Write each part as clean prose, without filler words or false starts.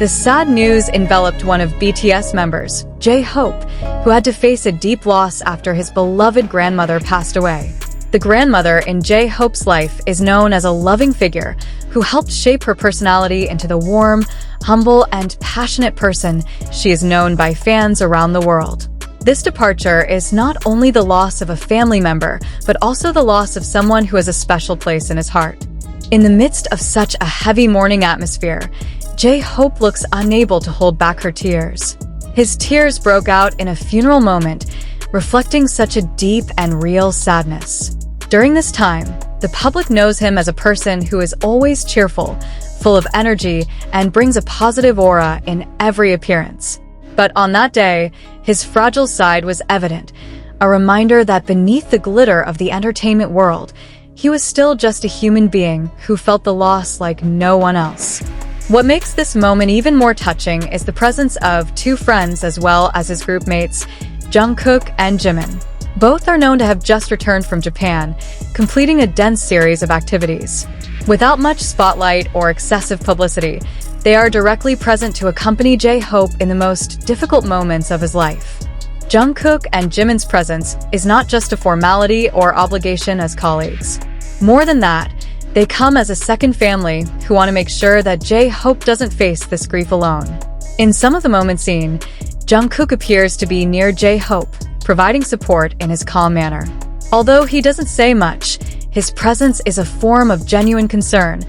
The sad news enveloped one of BTS members, JHope, who had to face a deep loss after his beloved grandmother passed away. The grandmother in JHope's life is known as a loving figure who helped shape her personality into the warm, humble, and passionate person she is known by fans around the world. This departure is not only the loss of a family member, but also the loss of someone who has a special place in his heart. In the midst of such a heavy mourning atmosphere, JHope looks unable to hold back her tears. His tears broke out in a funeral moment, reflecting such a deep and real sadness. During this time, the public knows him as a person who is always cheerful, full of energy, and brings a positive aura in every appearance. But on that day, his fragile side was evident, a reminder that beneath the glitter of the entertainment world, he was still just a human being who felt the loss like no one else. What makes this moment even more touching is the presence of two friends as well as his group mates, Jungkook and Jimin. Both are known to have just returned from Japan, completing a dense series of activities. Without much spotlight or excessive publicity, they are directly present to accompany JHope in the most difficult moments of his life. Jungkook and Jimin's presence is not just a formality or obligation as colleagues. More than that, they come as a second family who want to make sure that JHope doesn't face this grief alone. In some of the moments seen, Jungkook appears to be near JHope, providing support in his calm manner. Although he doesn't say much, his presence is a form of genuine concern,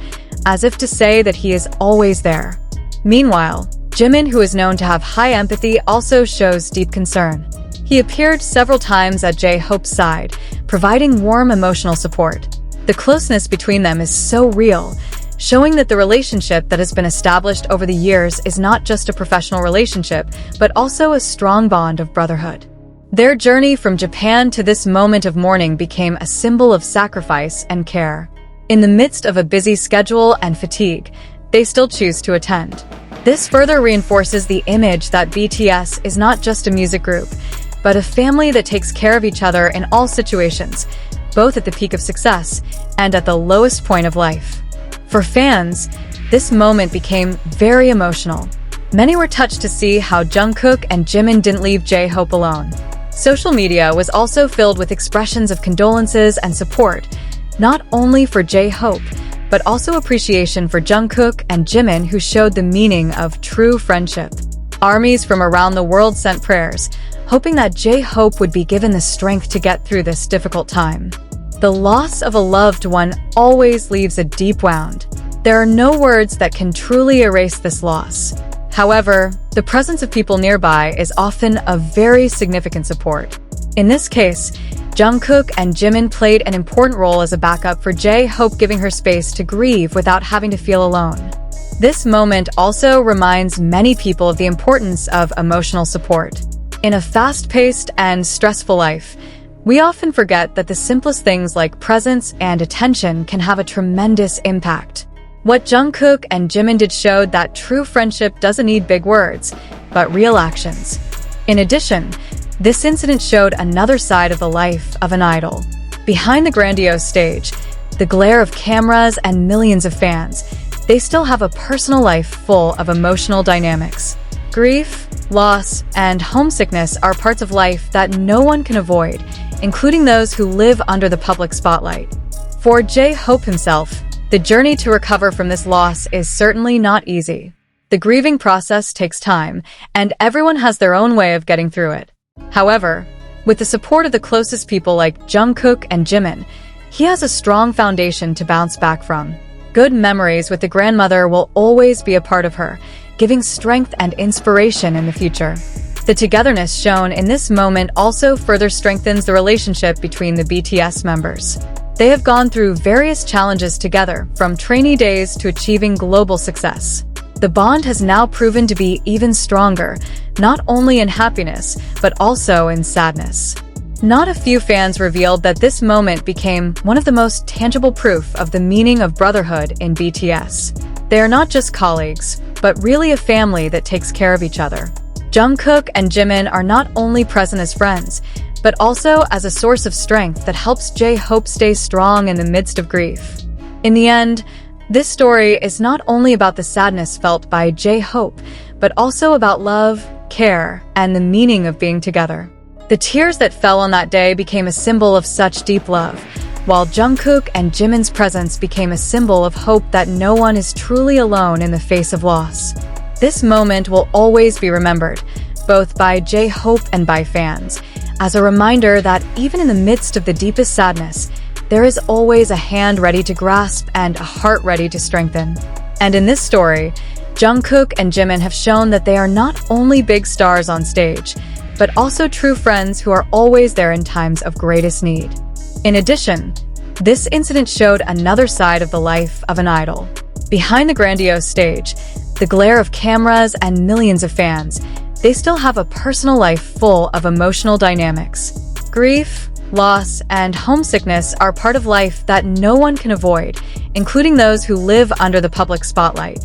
as if to say that he is always there. Meanwhile, Jimin, who is known to have high empathy, also shows deep concern. He appeared several times at JHope's side, providing warm emotional support. The closeness between them is so real, showing that the relationship that has been established over the years is not just a professional relationship, but also a strong bond of brotherhood. Their journey from Japan to this moment of mourning became a symbol of sacrifice and care. In the midst of a busy schedule and fatigue, they still choose to attend. This further reinforces the image that BTS is not just a music group, but a family that takes care of each other in all situations, both at the peak of success and at the lowest point of life. For fans, this moment became very emotional. Many were touched to see how Jungkook and Jimin didn't leave JHope alone. Social media was also filled with expressions of condolences and support, not only for JHope, but also appreciation for Jungkook and Jimin, who showed the meaning of true friendship. Armies from around the world sent prayers, hoping that JHope would be given the strength to get through this difficult time. The loss of a loved one always leaves a deep wound. There are no words that can truly erase this loss. However, the presence of people nearby is often a very significant support. In this case, Jungkook and Jimin played an important role as a backup for JHope, giving her space to grieve without having to feel alone. This moment also reminds many people of the importance of emotional support. In a fast-paced and stressful life, we often forget that the simplest things like presence and attention can have a tremendous impact. What Jungkook and Jimin did showed that true friendship doesn't need big words, but real actions. In addition, this incident showed another side of the life of an idol. Behind the grandiose stage, the glare of cameras and millions of fans, they still have a personal life full of emotional dynamics. Grief, loss, and homesickness are parts of life that no one can avoid, including those who live under the public spotlight. For JHope himself, the journey to recover from this loss is certainly not easy. The grieving process takes time, and everyone has their own way of getting through it. However, with the support of the closest people like Jungkook and Jimin, he has a strong foundation to bounce back from. Good memories with the grandmother will always be a part of her, giving strength and inspiration in the future. The togetherness shown in this moment also further strengthens the relationship between the BTS members. They have gone through various challenges together, from trainee days to achieving global success. The bond has now proven to be even stronger, not only in happiness, but also in sadness. Not a few fans revealed that this moment became one of the most tangible proof of the meaning of brotherhood in BTS. They are not just colleagues, but really a family that takes care of each other. Jungkook and Jimin are not only present as friends, but also as a source of strength that helps JHope stay strong in the midst of grief. In the end, This story is not only about the sadness felt by JHope, but also about love, care, and the meaning of being together. The tears that fell on that day became a symbol of such deep love, while Jungkook and Jimin's presence became a symbol of hope that no one is truly alone in the face of loss. This moment will always be remembered, both by JHope and by fans, as a reminder that even in the midst of the deepest sadness, there is always a hand ready to grasp and a heart ready to strengthen. And in this story, Jungkook and Jimin have shown that they are not only big stars on stage, but also true friends who are always there in times of greatest need. In addition, this incident showed another side of the life of an idol. Behind the grandiose stage, the glare of cameras and millions of fans, they still have a personal life full of emotional dynamics. Grief, loss, and homesickness are part of life that no one can avoid, including those who live under the public spotlight.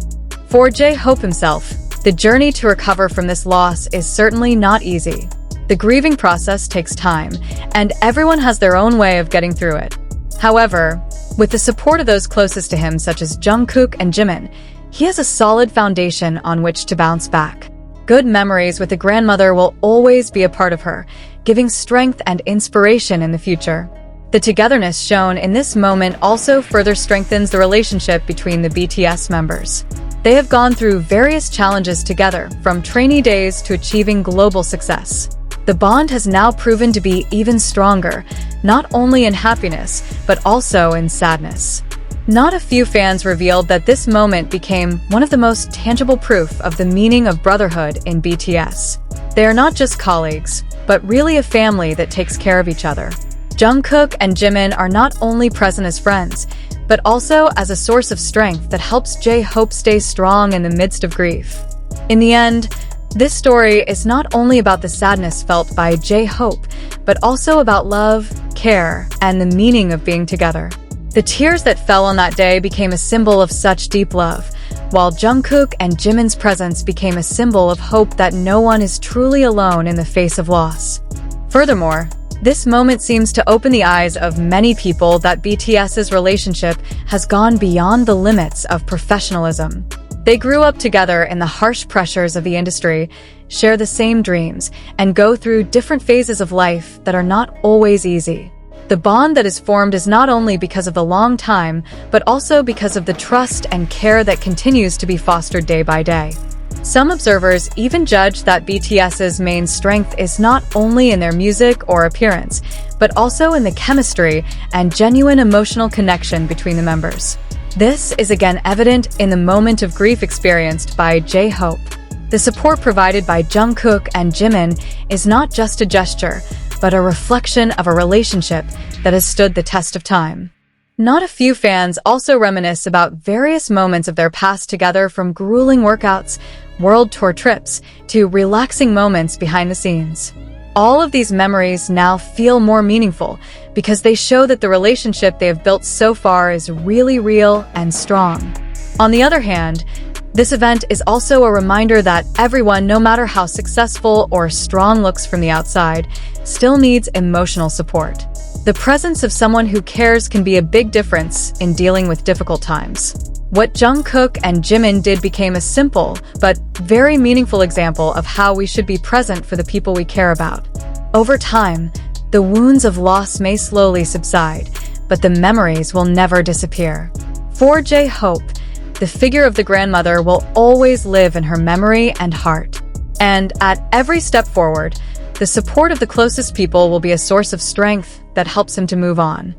For JHope himself, the journey to recover from this loss is certainly not easy. The grieving process takes time, and everyone has their own way of getting through it. However, with the support of those closest to him, such as Jungkook and Jimin, he has a solid foundation on which to bounce back. Good memories with the grandmother will always be a part of her, giving strength and inspiration in the future. The togetherness shown in this moment also further strengthens the relationship between the BTS members. They have gone through various challenges together, from trainee days to achieving global success. The bond has now proven to be even stronger, not only in happiness, but also in sadness. Not a few fans revealed that this moment became one of the most tangible proof of the meaning of brotherhood in BTS. They are not just colleagues, but really a family that takes care of each other. Jungkook and Jimin are not only present as friends, but also as a source of strength that helps JHope stay strong in the midst of grief. In the end, this story is not only about the sadness felt by JHope, but also about love, care, and the meaning of being together. The tears that fell on that day became a symbol of such deep love, while Jungkook and Jimin's presence became a symbol of hope that no one is truly alone in the face of loss. Furthermore, this moment seems to open the eyes of many people that BTS's relationship has gone beyond the limits of professionalism. They grew up together in the harsh pressures of the industry, share the same dreams, and go through different phases of life that are not always easy. The bond that is formed is not only because of the long time, but also because of the trust and care that continues to be fostered day by day. Some observers even judge that BTS's main strength is not only in their music or appearance, but also in the chemistry and genuine emotional connection between the members. This is again evident in the moment of grief experienced by JHope. The support provided by Jungkook and Jimin is not just a gesture, but a reflection of a relationship that has stood the test of time. Not a few fans also reminisce about various moments of their past together, from grueling workouts, world tour trips, to relaxing moments behind the scenes. All of these memories now feel more meaningful because they show that the relationship they have built so far is really real and strong. On the other hand, this event is also a reminder that everyone, no matter how successful or strong looks from the outside, still needs emotional support. The presence of someone who cares can be a big difference in dealing with difficult times. What Jungkook and Jimin did became a simple but very meaningful example of how we should be present for the people we care about. Over time, the wounds of loss may slowly subside, but the memories will never disappear. For JHope, the figure of the grandmother will always live in her memory and heart. And at every step forward, the support of the closest people will be a source of strength that helps him to move on.